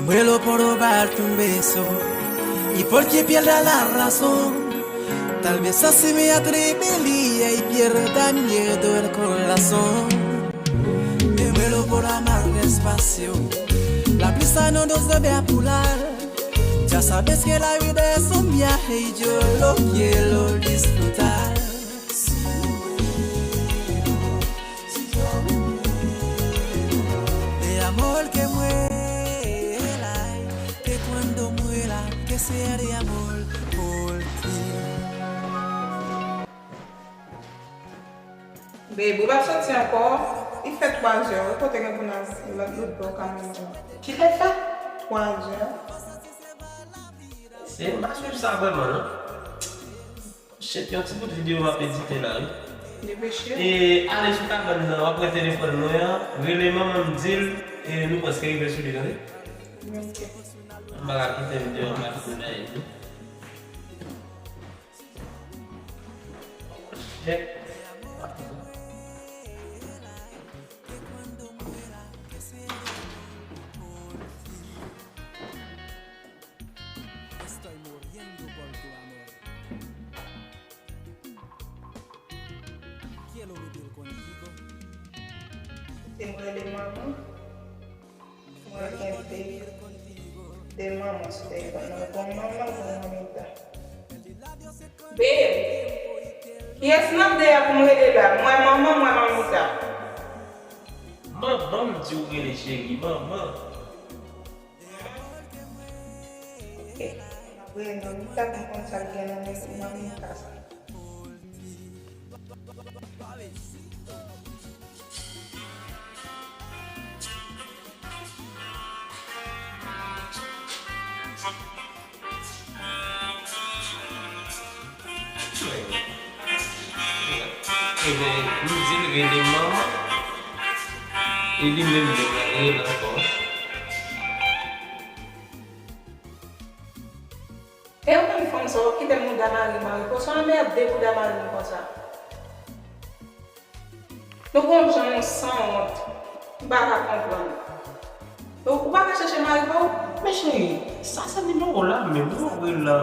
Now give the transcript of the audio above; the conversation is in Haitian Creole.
Vuelo por robarte un beso y porque pierda la razón. Tal vez así me atrevería y pierda miedo el corazón. Me muero por amar despacio, la prisa no nos debe apurar. Ya sabes que la vida es un viaje y yo lo quiero disfrutar. De amor que muera, que cuando muera, que sea de amor por ti. Babe, vous allez sortir encore. Il fait 3 heures. Il faut que vous l'autre quand même. Qui fait ça? 3 heures. C'est pas sûr ça vraiment, non? Je sais qu'il y a un petit bout de vidéo m'a édité là. Dépêchez. Et allez sur ta bonne après téléphone, nous, vraiment, me dire, et nous parce qu'il est sur les données. Ok. On va raconter la vidéo, on va faire là. Check. Tengo de mamá. De mamá, usted, con mamá, con mamita. Babe, qui est-ce que tu as pour me là? Moi, maman, moi, mamita. Maman, tu ouvres les chéris, maman. Ok. Bueno, mamita, con salgan en mamita. Et bien, nous disons l'élément, il est même de la force. Eu não me falo só que tem mudar na língua, eu só não me adequo da língua, sabe? Eu gosto de um som, barra comprando. Eu vou chercher na língua. Mais chérie, ça c'est numéro là, mais moi, oui, là.